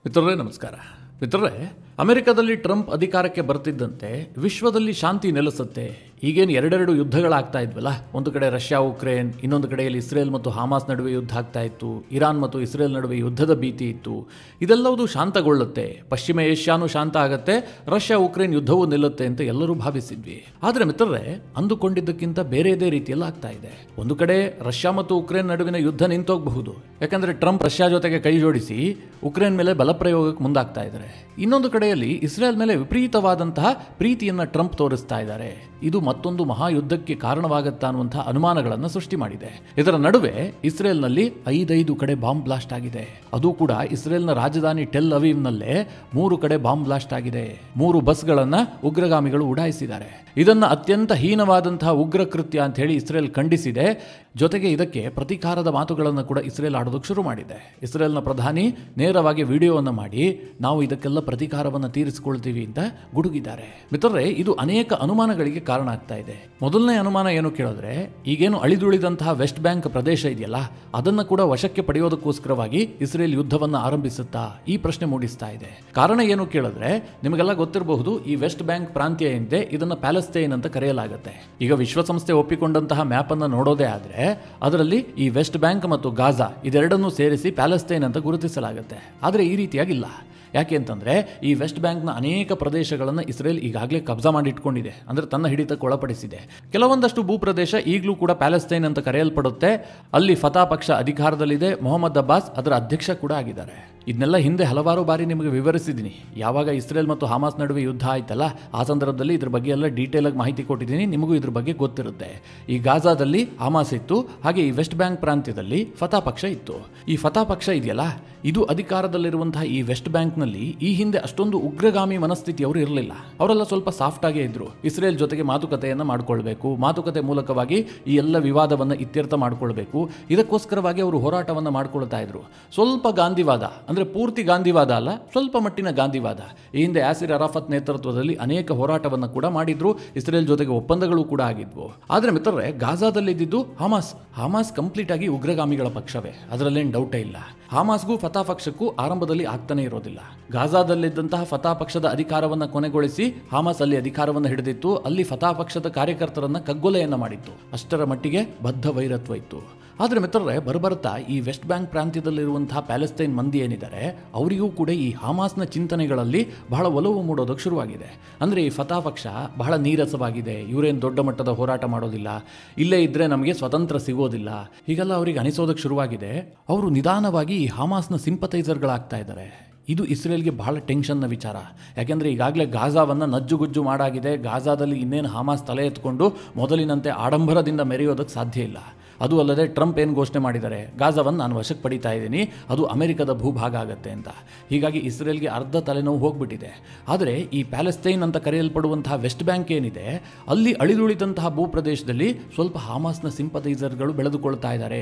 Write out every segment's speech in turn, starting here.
ಮಿತ್ರರೇ ನಮಸ್ಕಾರ. ಮಿತ್ರರೇ, ಅಮೆರಿಕದಲ್ಲಿ ಟ್ರಂಪ್ ಅಧಿಕಾರಕ್ಕೆ ಬರ್ತಿದ್ದಂತೆ ವಿಶ್ವದಲ್ಲಿ ಶಾಂತಿ ನೆಲೆಸುತ್ತೆ. ಈಗೇನು ಎರಡೆರಡು ಯುದ್ಧಗಳಾಗ್ತಾ ಇದ್ವಲ್ಲ, ಒಂದು ಕಡೆ ರಷ್ಯಾ ಉಕ್ರೇನ್, ಇನ್ನೊಂದು ಕಡೆಯಲ್ಲಿ ಇಸ್ರೇಲ್ ಮತ್ತು ಹಾಮಾಸ್ ನಡುವೆ ಯುದ್ಧ ಆಗ್ತಾ ಇತ್ತು, ಇರಾನ್ ಮತ್ತು ಇಸ್ರೇಲ್ ನಡುವೆ ಯುದ್ಧದ ಭೀತಿ ಇತ್ತು. ಇದೆಲ್ಲವೂ ಶಾಂತಗೊಳ್ಳುತ್ತೆ, ಪಶ್ಚಿಮ ಏಷ್ಯಾನು ಶಾಂತ ಆಗುತ್ತೆ, ರಷ್ಯಾ ಉಕ್ರೇನ್ ಯುದ್ಧವೂ ನಿಲ್ಲುತ್ತೆ ಅಂತ ಎಲ್ಲರೂ ಭಾವಿಸಿದ್ವಿ. ಆದರೆ ಮಿತ್ರರೇ, ಅಂದುಕೊಂಡಿದ್ದಕ್ಕಿಂತ ಬೇರೆದೇ ರೀತಿಯಲ್ಲಿ ಆಗ್ತಾ ಇದೆ. ಒಂದು ಕಡೆ ರಷ್ಯಾ ಮತ್ತು ಉಕ್ರೇನ್ ನಡುವಿನ ಯುದ್ಧ ನಿಂತೋಗಬಹುದು, ಯಾಕಂದ್ರೆ ಟ್ರಂಪ್ ರಷ್ಯಾ ಜೊತೆಗೆ ಕೈ ಜೋಡಿಸಿ ಉಕ್ರೇನ್ ಮೇಲೆ ಬಲಪ್ರಯೋಗಕ್ಕೆ ಮುಂದಾಗ್ತಾ ಇದ್ದಾರೆ. ಇನ್ನೊಂದು ಕಡೆಯಲ್ಲಿ ಇಸ್ರೇಲ್ ಮೇಲೆ ವಿಪರೀತವಾದಂತಹ ಪ್ರೀತಿಯನ್ನ ಟ್ರಂಪ್ ತೋರಿಸ್ತಾ ಇದ್ದಾರೆ. ಇದು ಮತ್ತೊಂದು ಮಹಾಯುದ್ಧಕ್ಕೆ ಕಾರಣವಾಗುತ್ತಾ ಅನ್ನುವಂತಹ ಅನುಮಾನಗಳನ್ನು ಸೃಷ್ಟಿ ಮಾಡಿದೆ. ಇದರ ನಡುವೆ ಇಸ್ರೇಲ್ನಲ್ಲಿ 5 ಕಡೆ ಬಾಂಬ್ ಬ್ಲಾಸ್ಟ್ ಆಗಿದೆ. ಅದು ಕೂಡ ಇಸ್ರೇಲ್ನ ರಾಜಧಾನಿ ಟೆಲ್ ಅವೀವ್ನಲ್ಲೇ 3 ಕಡೆ ಬಾಂಬ್ ಬ್ಲಾಸ್ಟ್ ಆಗಿದೆ. 3 ಬಸ್ಗಳನ್ನ ಉಗ್ರಗಾಮಿಗಳು ಉಡಾಯಿಸಿದ್ದಾರೆ. ಇದನ್ನ ಅತ್ಯಂತ ಹೀನವಾದಂತಹ ಉಗ್ರ ಕೃತ್ಯ ಅಂತ ಹೇಳಿ ಇಸ್ರೇಲ್ ಖಂಡಿಸಿದೆ. ಜೊತೆಗೆ ಇದಕ್ಕೆ ಪ್ರತೀಕಾರದ ಮಾತುಗಳನ್ನು ಕೂಡ ಇಸ್ರೇಲ್ ಆಡೋದಕ್ಕೆ ಶುರು ಮಾಡಿದೆ. ಇಸ್ರೇಲ್ನ ಪ್ರಧಾನಿ ನೇರವಾಗಿ ವಿಡಿಯೋವನ್ನು ಮಾಡಿ ನಾವು ಇದಕ್ಕೆಲ್ಲ ಪ್ರತೀಕಾರವನ್ನು ತೀರಿಸಿಕೊಳ್ತೀವಿ ಅಂತ ಗುಡುಗಿದ್ದಾರೆ. ಮಿತ್ರರೇ, ಇದು ಅನೇಕ ಅನುಮಾನಗಳಿಗೆ ಕಾರಣ ಆಗ್ತಾ ಇದೆ. ಮೊದಲನೇ ಅನುಮಾನ ಏನು ಕೇಳಿದ್ರೆ, ಈಗೇನು ಅಳಿದುಳಿದಂತಹ ವೆಸ್ಟ್ ಬ್ಯಾಂಕ್ ಪ್ರದೇಶ ಇದೆಯಲ್ಲ, ಅದನ್ನು ಕೂಡ ವಶಕ್ಕೆ ಪಡೆಯೋದಕ್ಕೋಸ್ಕರವಾಗಿ ಇಸ್ರೇಲ್ ಯುದ್ಧವನ್ನು ಆರಂಭಿಸುತ್ತಾ, ಈ ಪ್ರಶ್ನೆ ಮೂಡಿಸ್ತಾ ಇದೆ. ಕಾರಣ ಏನು ಕೇಳಿದ್ರೆ, ನಿಮಗೆಲ್ಲ ಗೊತ್ತಿರಬಹುದು, ಈ ವೆಸ್ಟ್ ಬ್ಯಾಂಕ್ ಪ್ರಾಂತ್ಯ ಏನಿದೆ ಇದನ್ನು ಪ್ಯಾಲೆಸ್ತೈನ್ ಅಂತ ಕರೆಯಲಾಗುತ್ತೆ. ಈಗ ವಿಶ್ವಸಂಸ್ಥೆ ಒಪ್ಪಿಕೊಂಡಂತಹ ಮ್ಯಾಪ್ ಅನ್ನು ನೋಡೋದೇ ಆದ್ರೆ ಅದರಲ್ಲಿ ಈ ವೆಸ್ಟ್ ಬ್ಯಾಂಕ್ ಮತ್ತು ಗಾಜಾ ಇದೆರಡನ್ನೂ ಸೇರಿಸಿ ಪ್ಯಾಲೆಸ್ತೈನ್ ಅಂತ ಗುರುತಿಸಲಾಗುತ್ತೆ. ಆದರೆ ಈ ರೀತಿಯಾಗಿಲ್ಲ. ಯಾಕೆ ಅಂತಂದ್ರೆ, ಈ ವೆಸ್ಟ್ ಬ್ಯಾಂಕ್ನ ಅನೇಕ ಪ್ರದೇಶಗಳನ್ನು ಇಸ್ರೇಲ್ ಈಗಾಗಲೇ ಕಬ್ಜಾ ಮಾಡಿಟ್ಕೊಂಡಿದೆ, ಅಂದ್ರೆ ತನ್ನ ಹಿಡಿತಕ್ಕೆ ಒಳಪಡಿಸಿದೆ. ಕೆಲವೊಂದಷ್ಟು ಭೂಪ್ರದೇಶ ಈಗಲೂ ಕೂಡ ಪ್ಯಾಲೆಸ್ತೈನ್ ಅಂತ ಕರೆಯಲ್ಪಡುತ್ತೆ. ಅಲ್ಲಿ ಫತಾ ಪಕ್ಷ ಅಧಿಕಾರದಲ್ಲಿದೆ. ಮೊಹಮ್ಮದ್ ಅಬ್ಬಾಸ್ ಅದರ ಅಧ್ಯಕ್ಷ ಕೂಡ ಆಗಿದ್ದಾರೆ. ಇದನ್ನೆಲ್ಲ ಹಿಂದೆ ಹಲವಾರು ಬಾರಿ ನಿಮಗೆ ವಿವರಿಸಿದ್ದೀನಿ. ಯಾವಾಗ ಇಸ್ರೇಲ್ ಮತ್ತು ಹಮಾಸ್ ನಡುವೆ ಯುದ್ಧ ಆಯ್ತಲ್ಲ, ಆ ಸಂದರ್ಭದಲ್ಲಿ ಇದ್ರ ಬಗ್ಗೆ ಎಲ್ಲ ಡೀಟೇಲ್ ಆಗಿ ಮಾಹಿತಿ ಕೊಟ್ಟಿದ್ದೀನಿ. ನಿಮಗೂ ಇದ್ರ ಬಗ್ಗೆ ಗೊತ್ತಿರುತ್ತೆ. ಈ ಗಾಜಾದಲ್ಲಿ ಹಮಾಸ್ ಇತ್ತು, ಹಾಗೆ ಈ ವೆಸ್ಟ್ ಬ್ಯಾಂಕ್ ಪ್ರಾಂತ್ಯದಲ್ಲಿ ಫತಾ ಪಕ್ಷ ಇತ್ತು. ಈ ಫತಾ ಪಕ್ಷ ಇದೆಯಲ್ಲ, ಇದು ಅಧಿಕಾರದಲ್ಲಿರುವಂತಹ ಈ ವೆಸ್ಟ್ ಬ್ಯಾಂಕ್ನಲ್ಲಿ ಈ ಹಿಂದೆ ಅಷ್ಟೊಂದು ಉಗ್ರಗಾಮಿ ಮನಸ್ಥಿತಿಯವರು ಇರಲಿಲ್ಲ. ಅವರೆಲ್ಲ ಸ್ವಲ್ಪ ಸಾಫ್ಟ್ ಆಗೇ ಇದ್ರು. ಇಸ್ರೇಲ್ ಜೊತೆಗೆ ಮಾತುಕತೆಯನ್ನು ಮಾಡಿಕೊಳ್ಬೇಕು, ಮಾತುಕತೆ ಮೂಲಕವಾಗಿ ಈ ಎಲ್ಲ ವಿವಾದವನ್ನು ಇತ್ಯರ್ಥ ಮಾಡಿಕೊಳ್ಬೇಕು, ಇದಕ್ಕೋಸ್ಕರವಾಗಿ ಅವರು ಹೋರಾಟವನ್ನು ಮಾಡಿಕೊಳ್ತಾ ಇದ್ರು. ಸ್ವಲ್ಪ ಗಾಂಧಿವಾದ, ಅಂದ್ರೆ ಪೂರ್ತಿ ಗಾಂಧಿವಾದ ಅಲ್ಲ, ಸ್ವಲ್ಪ ಮಟ್ಟಿನ ಗಾಂಧಿವಾದ. ಈ ಹಿಂದೆ ಯಾಸಿರ್ ಅರಾಫತ್ ನೇತೃತ್ವದಲ್ಲಿ ಅನೇಕ ಹೋರಾಟವನ್ನು ಕೂಡ ಮಾಡಿದ್ರು. ಇಸ್ರೇಲ್ ಜೊತೆಗೆ ಒಪ್ಪಂದಗಳು ಕೂಡ ಆಗಿದ್ವು. ಆದ್ರೆ ಮಿತ್ರರೇ, ಗಾಜಾದಲ್ಲಿದ್ದು ಹಮಾಸ್ ಕಂಪ್ಲೀಟ್ ಆಗಿ ಉಗ್ರಗಾಮಿಗಳ ಪಕ್ಷವೇ, ಅದರಲ್ಲೇನು ಡೌಟೇ ಇಲ್ಲ. ಹಮಾಸ್ಗೂ ಫತಾ ಪಕ್ಷಕ್ಕೂ ಆರಂಭದಲ್ಲಿ ಆಗ್ತಾನೆ ಇರೋದಿಲ್ಲ. ಗಾಜಾದಲ್ಲಿದ್ದಂತಹ ಫತಾ ಪಕ್ಷದ ಅಧಿಕಾರವನ್ನು ಕೊನೆಗೊಳಿಸಿ ಹಮಾಸ್ ಅಲ್ಲಿ ಅಧಿಕಾರವನ್ನು ಹಿಡಿದಿತ್ತು. ಅಲ್ಲಿ ಫತಾ ಪಕ್ಷದ ಕಾರ್ಯಕರ್ತರನ್ನ ಕಗ್ಗೊಲೆಯನ್ನ ಮಾಡಿತ್ತು. ಅಷ್ಟರ ಮಟ್ಟಿಗೆ ಬದ್ಧ ವೈರತ್ವ ಇತ್ತು. ಆದರೆ ಮಿತ್ರರೇ, ಬರ್ಬರ್ತಾ ಈ ವೆಸ್ಟ್ ಬ್ಯಾಂಕ್ ಪ್ರಾಂತ್ಯದಲ್ಲಿರುವಂತಹ ಪ್ಯಾಲೆಸ್ತೈನ್ ಮಂದಿ ಏನಿದ್ದಾರೆ, ಅವರಿಗೂ ಕೂಡ ಈ ಹಮಾಸ್ನ ಚಿಂತನೆಗಳಲ್ಲಿ ಬಹಳ ಒಲವು ಮೂಡೋದಕ್ಕೆ ಶುರುವಾಗಿದೆ. ಅಂದರೆ ಈ ಫತಾ ಪಕ್ಷ ಬಹಳ ನೀರಸವಾಗಿದೆ, ಇವರೇನು ದೊಡ್ಡ ಮಟ್ಟದ ಹೋರಾಟ ಮಾಡೋದಿಲ್ಲ, ಇಲ್ಲೇ ಇದ್ರೆ ನಮಗೆ ಸ್ವತಂತ್ರ ಸಿಗೋದಿಲ್ಲ, ಹೀಗೆಲ್ಲ ಅವರಿಗೆ ಅನಿಸೋದಕ್ಕೆ ಶುರುವಾಗಿದೆ. ಅವರು ನಿಧಾನವಾಗಿ ಈ ಹಮಾಸ್ನ ಸಿಂಪಥೈಸರ್ಗಳಾಗ್ತಾ ಇದ್ದಾರೆ. ಇದು ಇಸ್ರೇಲ್ಗೆ ಬಹಳ ಟೆನ್ಷನ್ನ ವಿಚಾರ. ಯಾಕೆಂದರೆ ಈಗಾಗಲೇ ಗಾಜಾವನ್ನು ನಜ್ಜುಗುಜ್ಜು ಮಾಡಾಗಿದೆ. ಗಾಜಾದಲ್ಲಿ ಇನ್ನೇನು ಹಮಾಸ್ ತಲೆ ಎತ್ಕೊಂಡು ಮೊದಲಿನಂತೆ ಆಡಂಬರದಿಂದ ಮೆರೆಯೋದಕ್ಕೆ ಸಾಧ್ಯ ಇಲ್ಲ. ಅದು ಅಲ್ಲದೆ ಟ್ರಂಪ್ ಏನು ಘೋಷಣೆ ಮಾಡಿದ್ದಾರೆ, ಗಾಜಾವನ್ನು ನಾನು ವಶಕ್ಕೆ ಪಡಿತಾ ಇದ್ದೀನಿ, ಅದು ಅಮೆರಿಕದ ಭೂಭಾಗ ಆಗುತ್ತೆ ಅಂತ. ಹೀಗಾಗಿ ಇಸ್ರೇಲ್ಗೆ ಅರ್ಧ ತಲೆನೋವು ಹೋಗ್ಬಿಟ್ಟಿದೆ. ಆದರೆ ಈ ಪ್ಯಾಲೆಸ್ತೈನ್ ಅಂತ ಕರೆಯಲ್ಪಡುವಂತಹ ವೆಸ್ಟ್ ಬ್ಯಾಂಕ್ ಏನಿದೆ, ಅಲ್ಲಿ ಅಳಿದುಳಿದಂತಹ ಭೂಪ್ರದೇಶದಲ್ಲಿ ಸ್ವಲ್ಪ ಹಮಾಸ್ನ ಸಿಂಪಥೈಸರ್ಗಳು ಬೆಳೆದುಕೊಳ್ತಾ ಇದ್ದಾರೆ.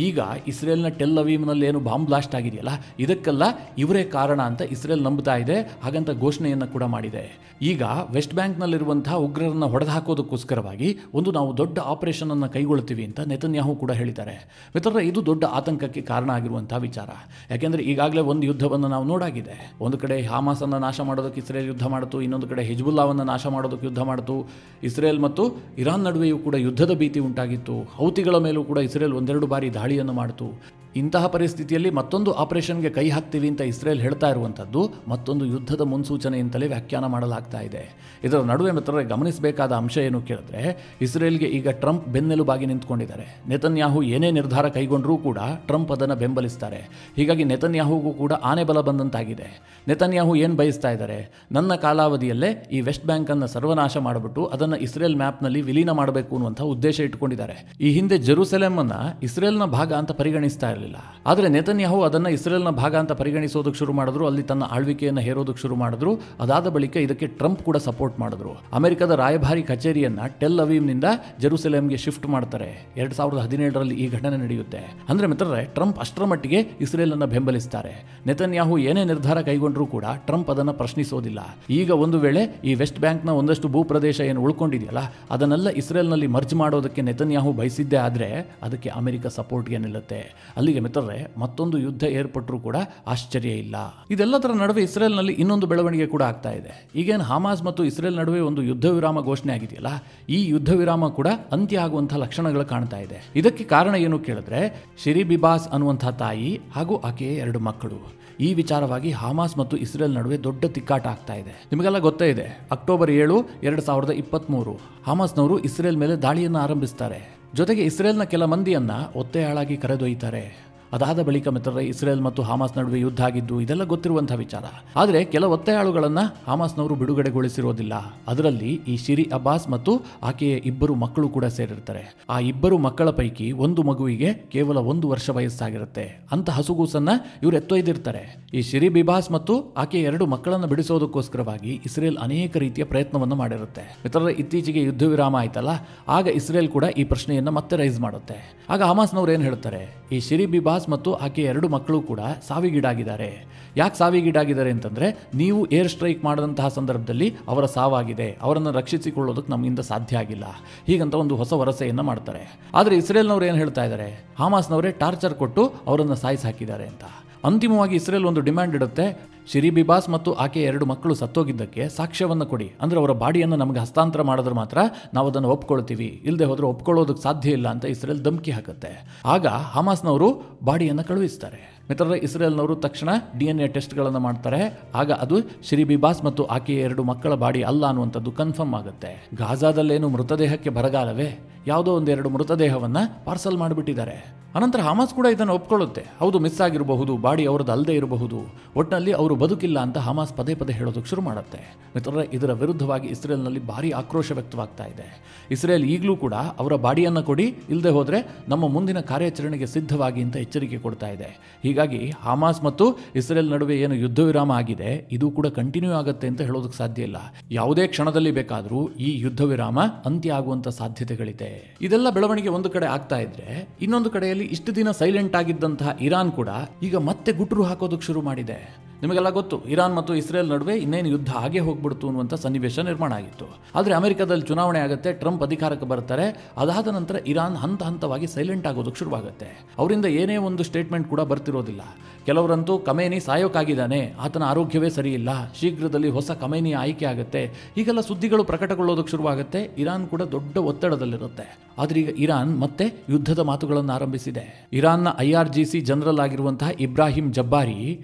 ಈಗ ಇಸ್ರೇಲ್ನ ಟೆಲ್ ಅವೀವ್ನಲ್ಲಿ ಏನು ಬಾಂಬ್ ಬ್ಲಾಸ್ಟ್ ಆಗಿದೆಯಲ್ಲ, ಇದಕ್ಕೆಲ್ಲ ಇವರೇ ಕಾರಣ ಅಂತ ಇಸ್ರೇಲ್ ನಂಬುತ್ತಾ ಇದೆ. ಹಾಗಂತ ಘೋಷಣೆಯನ್ನು ಕೂಡ ಮಾಡಿದೆ. ಈಗ ವೆಸ್ಟ್ ಬ್ಯಾಂಕ್ನಲ್ಲಿರುವಂತಹ ಉಗ್ರರನ್ನ ಹೊಡೆದು ಹಾಕೋದಕ್ಕೋಸ್ಕರವಾಗಿ ನಾವು ದೊಡ್ಡ ಆಪರೇಷನ್ ಅನ್ನು ಕೈಗೊಳ್ತೀವಿ ಅಂತ ನೆತನ್ಯಾಹು ಕೂಡ ಹೇಳಿದ್ದಾರೆ. ಮಿತ್ರರೇ, ಇದು ದೊಡ್ಡ ಆತಂಕಕ್ಕೆ ಕಾರಣ ಆಗಿರುವಂತಹ ವಿಚಾರ. ಯಾಕೆಂದರೆ ಈಗಾಗಲೇ ಒಂದು ಯುದ್ಧವನ್ನು ನಾವು ನೋಡಾಗಿದೆ. ಒಂದು ಕಡೆ ಹಮಾಸ್ ಅನ್ನು ನಾಶ ಮಾಡೋದಕ್ಕೆ ಇಸ್ರೇಲ್ ಯುದ್ಧ ಮಾಡಿತು, ಇನ್ನೊಂದು ಕಡೆ ಹಿಜ್ಬುಲ್ಲಾವನ್ನು ನಾಶ ಮಾಡೋದಕ್ಕೆ ಯುದ್ಧ ಮಾಡಿತು. ಇಸ್ರೇಲ್ ಮತ್ತು ಇರಾನ್ ನಡುವೆಯೂ ಕೂಡ ಯುದ್ಧದ ಭೀತಿ ಉಂಟಾಗಿತ್ತು. ಹೌತಿಗಳ ಮೇಲೂ ಕೂಡ ಇಸ್ರೇಲ್ 1-2 ಬಾರಿ ದಾಳಿಯನ್ನು ಮಾಡಿತು. ಇಂತಹ ಪರಿಸ್ಥಿತಿಯಲ್ಲಿ ಮತ್ತೊಂದು ಆಪರೇಷನ್ಗೆ ಕೈ ಹಾಕ್ತೀವಿ ಅಂತ ಇಸ್ರೇಲ್ ಹೇಳ್ತಾ ಇರುವಂಥದ್ದು ಮತ್ತೊಂದು ಯುದ್ಧದ ಮುನ್ಸೂಚನೆ ಅಂತಲೇ ವ್ಯಾಖ್ಯಾನ ಮಾಡಲಾಗ್ತಾ ಇದೆ. ಇದರ ನಡುವೆ ಮಿತ್ರರೇ, ಗಮನಿಸಬೇಕಾದ ಅಂಶ ಏನು ಕೇಳಿದ್ರೆ, ಇಸ್ರೇಲ್ಗೆ ಈಗ ಟ್ರಂಪ್ ಬೆನ್ನೆಲುಬಾಗಿ ನಿಂತ್ಕೊಂಡಿದ್ದಾರೆ. ನೆತನ್ಯಾಹು ಏನೇ ನಿರ್ಧಾರ ಕೈಗೊಂಡರೂ ಕೂಡ ಟ್ರಂಪ್ ಅದನ್ನು ಬೆಂಬಲಿಸ್ತಾರೆ. ಹೀಗಾಗಿ ನೆತನ್ಯಾಹುಗೂ ಕೂಡ ಆನೆ ಬಲ ಬಂದಂತಾಗಿದೆ. ನೆತನ್ಯಾಹು ಏನು ಬಯಸ್ತಾ ಇದ್ದಾರೆ, ನನ್ನ ಕಾಲಾವಧಿಯಲ್ಲೇ ಈ ವೆಸ್ಟ್ ಬ್ಯಾಂಕ್ ಅನ್ನು ಸರ್ವನಾಶ ಮಾಡಿಬಿಟ್ಟು ಅದನ್ನು ಇಸ್ರೇಲ್ ಮ್ಯಾಪ್ನಲ್ಲಿ ವಿಲೀನ ಮಾಡಬೇಕು ಅನ್ನುವಂಥ ಉದ್ದೇಶ ಇಟ್ಕೊಂಡಿದ್ದಾರೆ. ಈ ಹಿಂದೆ ಜೆರೂಸಲೇಮ್ ಅನ್ನ ಇಸ್ರೇಲ್ನ ಭಾಗ ಅಂತ ಪರಿಗಣಿಸ್ತಾ ಇರಲಿಲ್ಲ. ಆದರೆ ನೆತನ್ಯಾಹು ಅದನ್ನು ಇಸ್ರೇಲ್ನ ಭಾಗ ಅಂತ ಪರಿಗಣಿಸೋದಕ್ಕೆ ಶುರು ಮಾಡಿದ್ರು. ಅಲ್ಲಿ ತನ್ನ ಆಳ್ವಿಕೆಯನ್ನು ಹೇರೋದಕ್ಕೆ ಶುರು ಮಾಡಿದ್ರು. ಅದಾದ ಬಳಿಕ ಇದಕ್ಕೆ ಟ್ರಂಪ್ ಕೂಡ ಸಪೋರ್ಟ್ ಮಾಡಿದ್ರು. ಅಮೆರಿಕದ ರಾಯಭಾರಿ ಕಚೇರಿಯನ್ನ ಟೆಲ್ ಅವೀವ್ನಿಂದ ಜೆರೂಸಲೇಮ್ಗೆ ಶಿಫ್ಟ್ ಮಾಡ್ತಾರೆ. 2017ರಲ್ಲಿ ಈ ಘಟನೆ ನಡೆಯುತ್ತೆ. ಅಂದ್ರೆ ಮಿತ್ರರೇ, ಟ್ರಂಪ್ ಅಷ್ಟರ ಮಟ್ಟಿಗೆ ಇಸ್ರೇಲ್ ಅನ್ನ ಬೆಂಬಲಿಸ್ತಾರೆ. ನೆತನ್ಯಾಹು ಏನೇ ನಿರ್ಧಾರ ಕೈಗೊಂಡ್ರೂ ಕೂಡ ಟ್ರಂಪ್ ಅದನ್ನು ಪ್ರಶ್ನಿಸೋದಿಲ್ಲ. ಈಗ ಒಂದು ವೇಳೆ ಈ ವೆಸ್ಟ್ ಬ್ಯಾಂಕ್ನ ಒಂದಷ್ಟು ಭೂಪ್ರದೇಶ ಏನು ಉಳ್ಕೊಂಡಿದೆಯಲ್ಲ, ಅದನ್ನೆಲ್ಲ ಇಸ್ರೇಲ್ನಲ್ಲಿ ಮರ್ಜ್ ಮಾಡೋದಕ್ಕೆ ನೆತನ್ಯಾಹು ಬಯಸಿದ್ದೇ ಆದರೆ ಅದಕ್ಕೆ ಅಮೆರಿಕ ಸಪೋರ್ಟ್ಗೆ ನಿಲ್ಲುತ್ತೆ. ಅಲ್ಲಿಗೆ ಹೀಗೆ ಮಿತ್ರರೇ, ಮತ್ತೊಂದು ಯುದ್ಧ ಏರ್ಪಟ್ಟರೂ ಕೂಡ ಆಶ್ಚರ್ಯ ಇಲ್ಲ. ಇದೆಲ್ಲದರ ನಡುವೆ ಇಸ್ರೇಲ್ನಲ್ಲಿ ಇನ್ನೊಂದು ಬೆಳವಣಿಗೆ ಕೂಡ ಆಗ್ತಾ ಇದೆ. ಈಗೇನು ಹಮಾಸ್ ಮತ್ತು ಇಸ್ರೇಲ್ ನಡುವೆ ಒಂದು ಯುದ್ಧ ವಿರಾಮ ಘೋಷಣೆ ಆಗಿದೆಯಲ್ಲ, ಈ ಯುದ್ಧ ವಿರಾಮ ಕೂಡ ಅಂತ್ಯ ಆಗುವಂತಹ ಲಕ್ಷಣಗಳು ಕಾಣ್ತಾ ಇದೆ. ಇದಕ್ಕೆ ಕಾರಣ ಏನು ಕೇಳಿದ್ರೆ, ಶಿರಿ ಬಿಬಾಸ್ ಅನ್ನುವಂತಹ ತಾಯಿ ಹಾಗೂ ಆಕೆಯ 2 ಮಕ್ಕಳು. ಈ ವಿಚಾರವಾಗಿ ಹಮಾಸ್ ಮತ್ತು ಇಸ್ರೇಲ್ ನಡುವೆ ದೊಡ್ಡ ತಿಕ್ಕಾಟ ಆಗ್ತಾ ಇದೆ. ನಿಮಗೆಲ್ಲ ಗೊತ್ತೇ ಇದೆ, ಅಕ್ಟೋಬರ್ 7, 2023 ಹಮಾಸ್ನವರು ಇಸ್ರೇಲ್ ಮೇಲೆ ದಾಳಿಯನ್ನು ಆರಂಭಿಸ್ತಾರೆ. ಜೊತೆಗೆ ಇಸ್ರೇಲ್ನ ಕೆಲ ಮಂದಿಯನ್ನ ಒತ್ತೆಯಾಳಾಗಿ ಕರೆದೊಯ್ತಾರೆ. ಅದಾದ ಬಳಿಕ ಮಿತ್ರರೇ, ಇಸ್ರೇಲ್ ಮತ್ತು ಹಮಾಸ್ ನಡುವೆ ಯುದ್ಧ ಆಗಿದ್ದು ಇದೆಲ್ಲ ಗೊತ್ತಿರುವಂತಹ ವಿಚಾರ. ಆದರೆ ಕೆಲ ಒತ್ತೆಯಾಳುಗಳನ್ನ ಹಮಾಸ್ನವರು ಬಿಡುಗಡೆಗೊಳಿಸಿರೋದಿಲ್ಲ. ಅದರಲ್ಲಿ ಈ ಶಿರಿ ಅಬ್ಬಾಸ್ ಮತ್ತು ಆಕೆಯ 2 ಮಕ್ಕಳು ಕೂಡ ಸೇರಿರ್ತಾರೆ. ಆ 2 ಮಕ್ಕಳ ಪೈಕಿ ಒಂದು ಮಗುವಿಗೆ ಕೇವಲ 1 ವರ್ಷ ವಯಸ್ಸಾಗಿರುತ್ತೆ. ಅಂತ ಹಸುಗೂಸನ್ನ ಇವರು ಎತ್ತೊಯ್ದಿರ್ತಾರೆ. ಈ ಶಿರಿ ಬಿಬಾಸ್ ಮತ್ತು ಆಕೆಯ 2 ಮಕ್ಕಳನ್ನು ಬಿಡಿಸೋದಕ್ಕೋಸ್ಕರವಾಗಿ ಇಸ್ರೇಲ್ ಅನೇಕ ರೀತಿಯ ಪ್ರಯತ್ನವನ್ನು ಮಾಡಿರುತ್ತೆ. ಮಿತ್ರರೇ, ಇತ್ತೀಚೆಗೆ ಯುದ್ಧ ವಿರಾಮ ಆಯ್ತಲ್ಲ, ಆಗ ಇಸ್ರೇಲ್ ಕೂಡ ಈ ಪ್ರಶ್ನೆಯನ್ನ ಮತ್ತೆ ರೈಸ್ ಮಾಡುತ್ತೆ. ಆಗ ಹಮಾಸ್ನವ್ರು ಏನ್ ಹೇಳ್ತಾರೆ, ಈ ಶಿರಿ ಬಿಬಾಸ್ ಮತ್ತು ಆಕೆಯ 2 ಮಕ್ಕಳು ಕೂಡ ಸಾವಿಗೀಡಾಗಿದ್ದಾರೆ. ಯಾಕೆ ಸಾವಿಗೀಡಾಗಿದ್ದಾರೆ ಅಂತಂದ್ರೆ, ನೀವು ಏರ್ ಸ್ಟ್ರೈಕ್ ಮಾಡಿದಂತಹ ಸಂದರ್ಭದಲ್ಲಿ ಅವರ ಸಾವಾಗಿದೆ, ಅವರನ್ನು ರಕ್ಷಿಸಿಕೊಳ್ಳೋದಕ್ಕೆ ನಮ್ಮಿಂದ ಸಾಧ್ಯ ಆಗಿಲ್ಲ, ಹೀಗಂತ ಒಂದು ಹೊಸ ವರಸೆಯನ್ನ ಮಾಡ್ತಾರೆ. ಆದ್ರೆ ಇಸ್ರೇಲ್ನವ್ರು ಏನ್ ಹೇಳ್ತಾ ಇದ್ದಾರೆ, ಹಮಾಸ್ನವರೇ ಟಾರ್ಚರ್ ಕೊಟ್ಟು ಅವರನ್ನು ಸಾಯಿಸಿ ಹಾಕಿದ್ದಾರೆ ಅಂತ. ಅಂತಿಮವಾಗಿ ಇಸ್ರೇಲ್ ಒಂದು ಡಿಮ್ಯಾಂಡ್ ಇಡುತ್ತೆ, ಶಿರಿ ಬಿಬಾಸ್ ಮತ್ತು ಆಕೆಯ 2 ಮಕ್ಕಳು ಸತ್ತೋಗಿದ್ದಕ್ಕೆ ಸಾಕ್ಷ್ಯವನ್ನು ಕೊಡಿ, ಅಂದ್ರೆ ಅವರ ಬಾಡಿಯನ್ನು ನಮಗೆ ಹಸ್ತಾಂತರ ಮಾಡಿದ್ರೆ ಮಾತ್ರ ನಾವು ಅದನ್ನು ಒಪ್ಕೊಳ್ತೀವಿ, ಇಲ್ಲದೆ ಹೋದ್ರೆ ಒಪ್ಕೊಳ್ಳೋದಕ್ಕೆ ಸಾಧ್ಯ ಇಲ್ಲ ಅಂತ ಇಸ್ರೇಲ್ ಧಮಕಿ ಹಾಕುತ್ತೆ. ಆಗ ಹಮಾಸ್ನವರು ಬಾಡಿಯನ್ನು ಕಳುಹಿಸ್ತಾರೆ. ಮಿತ್ರರೇ, ಇಸ್ರೇಲ್ನವರು ತಕ್ಷಣ DNA ಟೆಸ್ಟ್ಗಳನ್ನು ಮಾಡ್ತಾರೆ. ಆಗ ಅದು ಶಿರಿ ಬಿಬಾಸ್ ಮತ್ತು ಆಕೆಯ 2 ಮಕ್ಕಳ ಬಾಡಿ ಅಲ್ಲ ಅನ್ನುವಂಥದ್ದು ಕನ್ಫರ್ಮ್ ಆಗುತ್ತೆ. ಗಾಜಾದಲ್ಲೇನು ಮೃತದೇಹಕ್ಕೆ ಬರಗಾಲವೇ, ಯಾವುದೋ 1-2 ಮೃತದೇಹವನ್ನ ಪಾರ್ಸಲ್ ಮಾಡಿಬಿಟ್ಟಿದ್ದಾರೆ. ಅನಂತರ ಹಮಾಸ್ ಕೂಡ ಇದನ್ನು ಒಪ್ಕೊಳ್ಳುತ್ತೆ. ಹೌದು, ಮಿಸ್ ಆಗಿರಬಹುದು, ಬಾಡಿ ಅವರದ್ದು ಅಲ್ಲದೆ ಇರಬಹುದು, ಒಟ್ಟಿನಲ್ಲಿ ಅವರು ಬದುಕಿಲ್ಲ ಅಂತ ಹಮಾಸ್ ಪದೇ ಪದೇ ಹೇಳೋದಕ್ಕೆ ಶುರು ಮಾಡುತ್ತೆ. ಮಿತ್ರರೇ, ಇದರ ವಿರುದ್ಧವಾಗಿ ಇಸ್ರೇಲ್ನಲ್ಲಿ ಭಾರಿ ಆಕ್ರೋಶ ವ್ಯಕ್ತವಾಗ್ತಾ ಇದೆ. ಇಸ್ರೇಲ್ ಈಗಲೂ ಕೂಡ ಅವರ ಬಾಡಿಯನ್ನು ಕೊಡಿ, ಇಲ್ಲದೆ ಹೋದ್ರೆ ನಮ್ಮ ಮುಂದಿನ ಕಾರ್ಯಾಚರಣೆಗೆ ಸಿದ್ಧವಾಗಿ ಅಂತ ಎಚ್ಚರಿಕೆ ಕೊಡ್ತಾ ಇದೆ. ಹೀಗಾಗಿ ಹಮಾಸ್ ಮತ್ತು ಇಸ್ರೇಲ್ ನಡುವೆ ಏನು ಯುದ್ಧ ವಿರಾಮ ಆಗಿದೆ, ಇದು ಕೂಡ ಕಂಟಿನ್ಯೂ ಆಗುತ್ತೆ ಅಂತ ಹೇಳೋದಕ್ಕೆ ಸಾಧ್ಯ ಇಲ್ಲ. ಯಾವುದೇ ಕ್ಷಣದಲ್ಲಿ ಬೇಕಾದರೂ ಈ ಯುದ್ಧ ವಿರಾಮ ಅಂತ್ಯ ಆಗುವಂತ ಸಾಧ್ಯತೆಗಳಿದೆ. ಇದೆಲ್ಲ ಬೆಳವಣಿಗೆ ಒಂದು ಕಡೆ ಆಗ್ತಾ ಇದ್ರೆ, ಇನ್ನೊಂದು ಕಡೆಯಲ್ಲಿ ಇಷ್ಟು ದಿನ ಸೈಲೆಂಟ್ ಆಗಿದ್ದಂತಹ ಇರಾನ್ ಕೂಡ ಈಗ ಮತ್ತೆ ಗುಟ್ರು ಹಾಕೋದಕ್ಕೆ ಶುರು ಮಾಡಿದೆ. ನಿಮಗೆಲ್ಲ ಗೊತ್ತು, ಇರಾನ್ ಮತ್ತು ಇಸ್ರೇಲ್ ನಡುವೆ ಇನ್ನೇನು ಯುದ್ಧ ಹಾಗೆ ಹೋಗ್ಬಿಡ್ತು ಅನ್ನುವಂಥ ಸನ್ನಿವೇಶ ನಿರ್ಮಾಣ ಆಗಿತ್ತು. ಆದರೆ ಅಮೆರಿಕದಲ್ಲಿ ಚುನಾವಣೆ ಆಗುತ್ತೆ, ಟ್ರಂಪ್ ಅಧಿಕಾರಕ್ಕೆ ಬರ್ತಾರೆ. ಅದಾದ ನಂತರ ಇರಾನ್ ಹಂತ ಹಂತವಾಗಿ ಸೈಲೆಂಟ್ ಆಗೋದಕ್ಕೆ ಶುರುವಾಗುತ್ತೆ. ಅವರಿಂದ ಏನೇ ಒಂದು ಸ್ಟೇಟ್ಮೆಂಟ್ ಕೂಡ ಬರ್ತಿರೋದಿಲ್ಲ. ಕೆಲವರಂತೂ ಕಮೇನಿ ಸಾಯೋಕಾಗಿದ್ದಾನೆ, ಆತನ ಆರೋಗ್ಯವೇ ಸರಿ ಇಲ್ಲ, ಶೀಘ್ರದಲ್ಲಿ ಹೊಸ ಕಮೇನಿ ಆಯ್ಕೆ ಆಗುತ್ತೆ, ಹೀಗೆಲ್ಲ ಸುದ್ದಿಗಳು ಪ್ರಕಟಗೊಳ್ಳೋದಕ್ಕೆ ಶುರುವಾಗುತ್ತೆ. ಇರಾನ್ ಕೂಡ ದೊಡ್ಡ ಒತ್ತಡದಲ್ಲಿರುತ್ತೆ. ಆದ್ರೆ ಈಗ ಇರಾನ್ ಮತ್ತೆ ಯುದ್ಧದ ಮಾತುಗಳನ್ನು ಆರಂಭಿಸಿದೆ. ಇರಾನ್ನ IRGC ಜನರಲ್ ಆಗಿರುವಂತಹ ಇಬ್ರಾಹಿಂ ಜಬ್ಬಾರಿ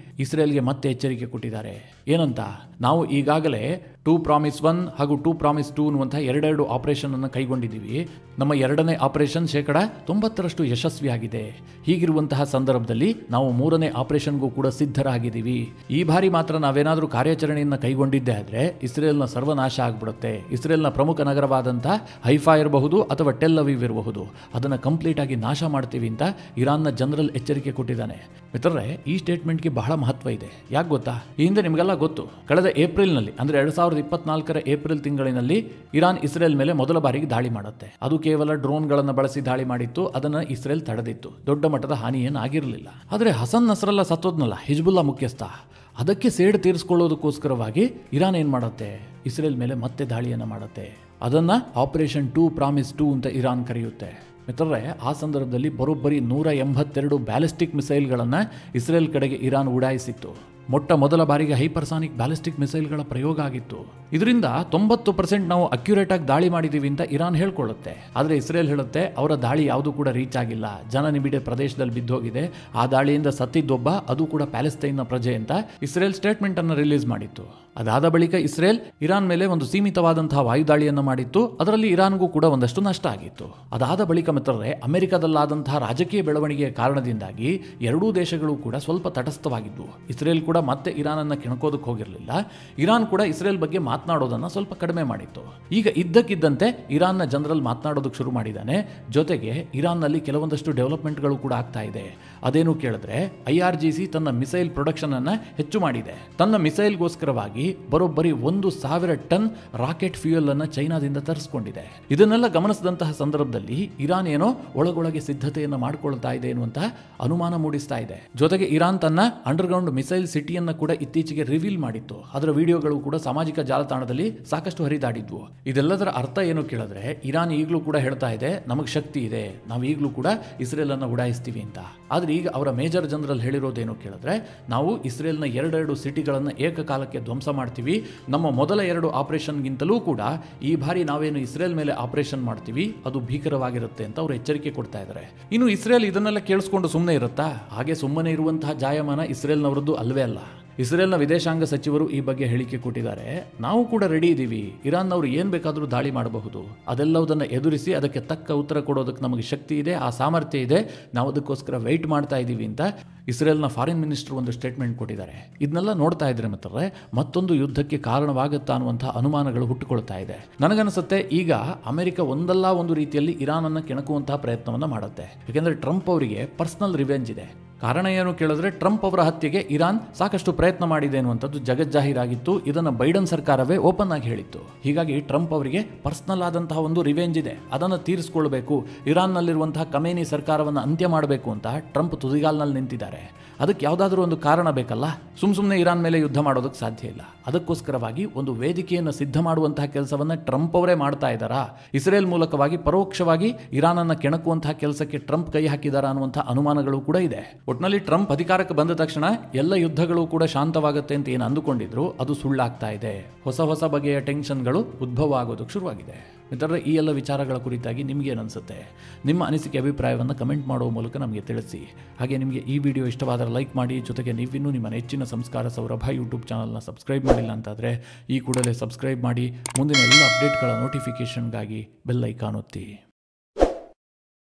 ಇಸ್ರೇಲ್ಗೆ ಮತ್ತೆ ಎಚ್ಚರಿಕೆ ಕೊಟ್ಟಿದ್ದಾರೆ. ಏನಂತ, ನಾವು ಈಗಾಗಲೇ 2 Promise 1 ಹಾಗೂ 2 Promise 2 ಅನ್ನುವಂತಹ 2 ಆಪರೇಷನ್ ಅನ್ನು ಕೈಗೊಂಡಿದ್ದೀವಿ. ನಮ್ಮ 2ನೇ ಆಪರೇಷನ್ 90% ಯಶಸ್ವಿಯಾಗಿದೆ. ಹೀಗಿರುವಂತಹ ಸಂದರ್ಭದಲ್ಲಿ ನಾವು 3ನೇ ಆಪರೇಷನ್ಗೂ ಕೂಡ ಸಿದ್ಧರಾಗಿದ್ದೀವಿ. ಈ ಬಾರಿ ಮಾತ್ರ ನಾವೇನಾದರೂ ಕಾರ್ಯಾಚರಣೆಯನ್ನು ಕೈಗೊಂಡಿದ್ದೆ ಆದ್ರೆ ಇಸ್ರೇಲ್ನ ಸರ್ವನಾಶ ಆಗ್ಬಿಡುತ್ತೆ. ಇಸ್ರೇಲ್ನ ಪ್ರಮುಖ ನಗರವಾದಂತಹ ಹೈಫಾ ಇರಬಹುದು ಅಥವಾ ಟೆಲ್ ಅವೀವ್ ಇರಬಹುದು, ಅದನ್ನು ಕಂಪ್ಲೀಟ್ ಆಗಿ ನಾಶ ಮಾಡ್ತೀವಿ ಅಂತ ಇರಾನ್ನ ಜನರಲ್ ಎಚ್ಚರಿಕೆ ಕೊಟ್ಟಿದ್ದಾನೆ. ಮಿತ್ರರೇ, ಈ ಸ್ಟೇಟ್ಮೆಂಟ್ಗೆ ಬಹಳ ಮಹತ್ವ ಇದೆ. ಯಾಕೆ ಗೊತ್ತಾ, ಈ ಹಿಂದೆ ನಿಮಗೆಲ್ಲ ಗೊತ್ತು, ಕಳೆದ ಏಪ್ರಿಲ್ನಲ್ಲಿ ಅಂದ್ರೆ 2024 ಏಪ್ರಿಲ್ ತಿಂಗಳಿನಲ್ಲಿ ಇರಾನ್ ಇಸ್ರೇಲ್ ಮೇಲೆ ಮೊದಲ ಬಾರಿಗೆ ದಾಳಿ ಮಾಡುತ್ತೆ. ಅದು ಕೇವಲ ಡ್ರೋನ್ಗಳನ್ನು ಬಳಸಿ ದಾಳಿ ಮಾಡಿತ್ತು. ಅದನ್ನು ಇಸ್ರೇಲ್ ತಡೆದಿತ್ತು. ದೊಡ್ಡ ಮಟ್ಟದ ಹಾನಿ ಏನಾಗಿರಲಿಲ್ಲ. ಆದರೆ ಹಸನ್ ನಸ್ರಲ್ಲಾ ಸತ್ತೋದ್ನಲ್ಲ, ಹಿಜ್ಬುಲ್ಲಾ ಮುಖ್ಯಸ್ಥ, ಅದಕ್ಕೆ ಸೇಡು ತೀರಿಸಿಕೊಳ್ಳೋದಕ್ಕೋಸ್ಕರವಾಗಿ ಇರಾನ್ ಏನ್ ಮಾಡುತ್ತೆ, ಇಸ್ರೇಲ್ ಮೇಲೆ ಮತ್ತೆ ದಾಳಿಯನ್ನು ಮಾಡುತ್ತೆ. ಅದನ್ನ ಆಪರೇಷನ್ 2 Promise 2 ಅಂತ ಇರಾನ್ ಕರೆಯುತ್ತೆ. ಮಿತ್ರರೇ, ಆ ಸಂದರ್ಭದಲ್ಲಿ ಬರೋಬ್ಬರಿ 182 ಬ್ಯಾಲಿಸ್ಟಿಕ್ ಮಿಸೈಲ್ಗಳನ್ನು ಇಸ್ರೇಲ್ ಕಡೆಗೆ ಇರಾನ್ ಉಡಾಯಿಸಿತ್ತು. ಮೊಟ್ಟ ಮೊದಲ ಬಾರಿಗೆ ಹೈಪರ್ಸಾನಿಕ್ ಬ್ಯಾಲಿಸ್ಟಿಕ್ ಮಿಸೈಲ್ಗಳ ಪ್ರಯೋಗ ಆಗಿತ್ತು. ಇದರಿಂದ 90% ನಾವು ಅಕ್ಯುರೇಟ್ ಆಗಿ ದಾಳಿ ಮಾಡಿದೀವಿ ಅಂತ ಇರಾನ್ ಹೇಳ್ಕೊಳ್ಳುತ್ತೆ. ಆದರೆ ಇಸ್ರೇಲ್ ಹೇಳುತ್ತೆ, ಅವರ ದಾಳಿ ಯಾವುದು ಕೂಡ ರೀಚ್ ಆಗಿಲ್ಲ, ಜನನಿಬಿಡ ಪ್ರದೇಶದಲ್ಲಿ ಬಿದ್ದೋಗಿದೆ, ಆ ದಾಳಿಯಿಂದ ಸತ್ತಿದ್ದೊಬ್ಬ, ಅದು ಕೂಡ ಪ್ಯಾಲೆಸ್ತೈನ್ನ ಪ್ರಜೆ ಅಂತ ಇಸ್ರೇಲ್ ಸ್ಟೇಟ್ಮೆಂಟ್ ಅನ್ನು ರಿಲೀಸ್ ಮಾಡಿತ್ತು. ಅದಾದ ಬಳಿಕ ಇಸ್ರೇಲ್ ಇರಾನ್ ಮೇಲೆ ಒಂದು ಸೀಮಿತವಾದಂತಹ ವಾಯುದಾಳಿಯನ್ನು ಮಾಡಿತ್ತು. ಅದರಲ್ಲಿ ಇರಾನ್ಗೂ ಕೂಡ ಒಂದಷ್ಟು ನಷ್ಟ ಆಗಿತ್ತು. ಅದಾದ ಬಳಿಕ ಮಿತ್ರರೇ, ಅಮೆರಿಕದಲ್ಲಾದಂತಹ ರಾಜಕೀಯ ಬೆಳವಣಿಗೆಯ ಕಾರಣದಿಂದಾಗಿ ಎರಡೂ ದೇಶಗಳು ಕೂಡ ಸ್ವಲ್ಪ ತಟಸ್ಥವಾಗಿದ್ವು. ಇಸ್ರೇಲ್ ಕೂಡ ಮತ್ತೆ ಇರಾನ್ ಅನ್ನ ಕೆಣಕೋದಕ್ಕೆ ಹೋಗಿರಲಿಲ್ಲ. ಇರಾನ್ ಕೂಡ ಇಸ್ರೇಲ್ ಬಗ್ಗೆ ಮಾತನಾಡೋದನ್ನ ಸ್ವಲ್ಪ ಕಡಿಮೆ ಮಾಡಿತ್ತು. ಈಗ ಇದ್ದಕ್ಕಿದ್ದಂತೆ ಇರಾನ್ನ ಜನರಲ್ ಮಾತನಾಡೋದಕ್ಕೆ ಶುರು ಮಾಡಿದ್ದಾನೆ. ಜೊತೆಗೆ ಇರಾನ್ನಲ್ಲಿ ಕೆಲವೊಂದಷ್ಟು ಡೆವಲಪ್ಮೆಂಟ್ಗಳು ಕೂಡ ಆಗ್ತಾ ಇದೆ. ಅದೇನು ಕೇಳಿದ್ರೆ, IRGC ತನ್ನ ಮಿಸೈಲ್ ಪ್ರೊಡಕ್ಷನ್ ಅನ್ನ ಹೆಚ್ಚು ಮಾಡಿದೆ. ತನ್ನ ಮಿಸೈಲ್ಗೋಸ್ಕರವಾಗಿ ಬರೋಬ್ಬರಿ 1,000 ಟನ್ ರಾಕೆಟ್ ಫ್ಯೂಯಲ್ ಅನ್ನ ಚೈನಾದಿಂದ ತರಿಸಿಕೊಂಡಿದೆ. ಇದನ್ನೆಲ್ಲ ಗಮನಿಸಿದಂತಹ ಸಂದರ್ಭದಲ್ಲಿ ಇರಾನ್ ಏನೋ ಒಳಗೊಳಗೆ ಸಿದ್ಧತೆಯನ್ನು ಮಾಡಿಕೊಳ್ತಾ ಇದೆ ಎನ್ನುವಂತಹ ಅನುಮಾನ ಮೂಡಿಸ್ತಾ ಇದೆ. ಜೊತೆಗೆ ಇರಾನ್ ತನ್ನ ಅಂಡರ್ಗ್ರೌಂಡ್ ಮಿಸೈಲ್ ಸಿಟಿ ಸಿಟಿಯನ್ನು ಕೂಡ ಇತ್ತೀಚೆಗೆ ರಿವೀಲ್ ಮಾಡಿತ್ತು. ಅದರ ವಿಡಿಯೋಗಳು ಕೂಡ ಸಾಮಾಜಿಕ ಜಾಲತಾಣದಲ್ಲಿ ಸಾಕಷ್ಟು ಹರಿದಾಡಿದ್ವು. ಇದೆಲ್ಲದರ ಅರ್ಥ ಏನು ಕೇಳಿದ್ರೆ, ಇರಾನ್ ಈಗಲೂ ಕೂಡ ಹೇಳ್ತಾ ಇದೆ ನಮಗೆ ಶಕ್ತಿ ಇದೆ, ನಾವು ಈಗಲೂ ಕೂಡ ಇಸ್ರೇಲ್ ಅನ್ನು ಉಡಾಯಿಸ್ತೀವಿ ಅಂತ. ಆದ್ರೆ ಈಗ ಅವರ ಮೇಜರ್ ಜನರಲ್ ಹೇಳಿರೋದೇನು ಕೇಳಿದ್ರೆ, ನಾವು ಇಸ್ರೇಲ್ನ ಎರಡೆರಡು ಸಿಟಿಗಳನ್ನು ಏಕಕಾಲಕ್ಕೆ ಧ್ವಂಸ ಮಾಡ್ತೀವಿ, ನಮ್ಮ ಮೊದಲ 2 ಆಪರೇಷನ್ಗಿಂತಲೂ ಕೂಡ ಈ ಬಾರಿ ನಾವೇನು ಇಸ್ರೇಲ್ ಮೇಲೆ ಆಪರೇಷನ್ ಮಾಡ್ತೀವಿ ಅದು ಭೀಕರವಾಗಿರುತ್ತೆ ಅಂತ ಅವರು ಎಚ್ಚರಿಕೆ ಕೊಡ್ತಾ ಇದ್ದಾರೆ. ಇನ್ನು ಇಸ್ರೇಲ್ ಇದನ್ನೆಲ್ಲ ಕೇಳಿಸ್ಕೊಂಡು ಸುಮ್ಮನೆ ಇರುತ್ತಾ? ಹಾಗೆ ಸುಮ್ಮನೆ ಇರುವಂತಹ ಜಾಯಮಾನ ಇಸ್ರೇಲ್ನವರದ್ದು ಅಲ್ವೇ ಅಲ್ಲ. ಇಸ್ರೇಲ್ನ ವಿದೇಶಾಂಗ ಸಚಿವರು ಈ ಬಗ್ಗೆ ಹೇಳಿಕೆ ಕೊಟ್ಟಿದ್ದಾರೆ. ನಾವು ಕೂಡ ರೆಡಿ ಇದ್ದೀವಿ, ಇರಾನ್ನವರು ಏನು ಬೇಕಾದರೂ ದಾಳಿ ಮಾಡಬಹುದು, ಅದೆಲ್ಲವುದನ್ನು ಎದುರಿಸಿ ಅದಕ್ಕೆ ತಕ್ಕ ಉತ್ತರ ಕೊಡೋದಕ್ಕೆ ನಮಗೆ ಶಕ್ತಿ ಇದೆ, ಆ ಸಾಮರ್ಥ್ಯ ಇದೆ, ನಾವು ಅದಕ್ಕೋಸ್ಕರ ವೆಯ್ಟ್ ಮಾಡ್ತಾ ಇದ್ದೀವಿ ಅಂತ ಇಸ್ರೇಲ್ನ ಫಾರಿನ್ ಮಿನಿಸ್ಟರ್ ಒಂದು ಸ್ಟೇಟ್ಮೆಂಟ್ ಕೊಟ್ಟಿದ್ದಾರೆ. ಇದನ್ನೆಲ್ಲ ನೋಡ್ತಾ ಇದ್ರೆ ಮಾತ್ರ ಮತ್ತೊಂದು ಯುದ್ಧಕ್ಕೆ ಕಾರಣವಾಗುತ್ತಾ ಅನ್ನುವಂಥ ಅನುಮಾನಗಳು ಹುಟ್ಟುಕೊಳ್ತಾ ಇದೆ. ನನಗನ್ಸುತ್ತೆ ಈಗ ಅಮೆರಿಕ ಒಂದಲ್ಲ ಒಂದು ರೀತಿಯಲ್ಲಿ ಇರಾನ್ ಅನ್ನು ಕೆಣಕುವಂತಹ ಪ್ರಯತ್ನವನ್ನು ಮಾಡುತ್ತೆ. ಯಾಕೆಂದರೆ ಟ್ರಂಪ್ ಅವರಿಗೆ ಪರ್ಸನಲ್ ರಿವೆಂಜ್ ಇದೆ. ಕಾರಣ ಏನು ಕೇಳಿದ್ರೆ, ಟ್ರಂಪ್ ಅವರ ಹತ್ಯೆಗೆ ಇರಾನ್ ಸಾಕಷ್ಟು ಪ್ರಯತ್ನ ಮಾಡಿದೆ ಅನ್ನುವಂಥದ್ದು ಜಗಜ್ಜಾಹೀರಾಗಿತ್ತು. ಇದನ್ನು ಬೈಡನ್ ಸರ್ಕಾರವೇ ಓಪನ್ ಆಗಿ ಹೇಳಿತ್ತು. ಹೀಗಾಗಿ ಟ್ರಂಪ್ ಅವರಿಗೆ ಪರ್ಸನಲ್ ಆದಂತಹ ಒಂದು ರಿವೆಂಜ್ ಇದೆ, ಅದನ್ನು ತೀರಿಸಿಕೊಳ್ಬೇಕು, ಇರಾನ್ನಲ್ಲಿರುವಂತಹ ಖಮೇನಿ ಸರ್ಕಾರವನ್ನು ಅಂತ್ಯ ಮಾಡಬೇಕು ಅಂತ ಟ್ರಂಪ್ ತುದಿಗಾಲ್ನಲ್ಲಿ ನಿಂತಿದ್ದಾರೆ. ಅದಕ್ಕೆ ಯಾವುದಾದ್ರೂ ಒಂದು ಕಾರಣ ಬೇಕಲ್ಲ. ಸುಮ್ಮನೆ ಇರಾನ್ ಮೇಲೆ ಯುದ್ಧ ಮಾಡೋದಕ್ಕೆ ಸಾಧ್ಯ ಇಲ್ಲ. ಅದಕ್ಕೋಸ್ಕರವಾಗಿ ಒಂದು ವೇದಿಕೆಯನ್ನು ಸಿದ್ಧ ಮಾಡುವಂತಹ ಕೆಲಸವನ್ನು ಟ್ರಂಪ್ ಅವರೇ ಮಾಡ್ತಾ ಇದ್ದಾರಾ? ಇಸ್ರೇಲ್ ಮೂಲಕವಾಗಿ ಪರೋಕ್ಷವಾಗಿ ಇರಾನ್ ಅನ್ನು ಕೆಣಕುವಂತಹ ಕೆಲಸಕ್ಕೆ ಟ್ರಂಪ್ ಕೈ ಹಾಕಿದಾರಾ ಅನ್ನುವಂತಹ ಅನುಮಾನಗಳು ಕೂಡ ಇದೆ. ಒಟ್ಟಿನಲ್ಲಿ ಟ್ರಂಪ್ ಅಧಿಕಾರಕ್ಕೆ ಬಂದ ತಕ್ಷಣ ಎಲ್ಲ ಯುದ್ಧಗಳು ಕೂಡ ಶಾಂತವಾಗುತ್ತೆ ಅಂತ ಏನು ಅಂದುಕೊಂಡಿದ್ರು ಅದು ಸುಳ್ಳಾಗ್ತಾ ಇದೆ. ಹೊಸ ಬಗೆಯ ಟೆನ್ಷನ್ಗಳು ಉದ್ಭವ ಆಗೋದಕ್ಕೆ ಶುರುವಾಗಿದೆ. ಮಿತ್ರರೇ, ಈ ಎಲ್ಲ ವಿಚಾರಗಳ ಕುರಿತಾಗಿ ನಿಮಗೇನು ಅನಿಸುತ್ತೆ? ನಿಮ್ಮ ಅನಿಸಿಕೆ ಅಭಿಪ್ರಾಯವನ್ನು ಕಮೆಂಟ್ ಮಾಡುವ ಮೂಲಕ ನಮಗೆ ತಿಳಿಸಿ. ಹಾಗೆ ನಿಮಗೆ ಈ ವಿಡಿಯೋ ಇಷ್ಟವಾದರೆ ಲೈಕ್ ಮಾಡಿ. ಜೊತೆಗೆ ನೀವಿನ್ನೂ ನಿಮ್ಮ ನೆಚ್ಚಿನ ಸಂಸ್ಕಾರ ಸೌರಭ ಯೂಟ್ಯೂಬ್ ಚಾನಲ್ನ ಸಬ್ಸ್ಕ್ರೈಬ್ ಮಾಡಿಲ್ಲ ಅಂತಾದರೆ ಈ ಕೂಡಲೇ ಸಬ್ಸ್ಕ್ರೈಬ್ ಮಾಡಿ. ಮುಂದಿನ ಎಲ್ಲ ಅಪ್ಡೇಟ್ಗಳ ನೋಟಿಫಿಕೇಷನ್ಗಾಗಿ ಬೆಲ್ ಐಕಾನ್ ಒತ್ತಿ.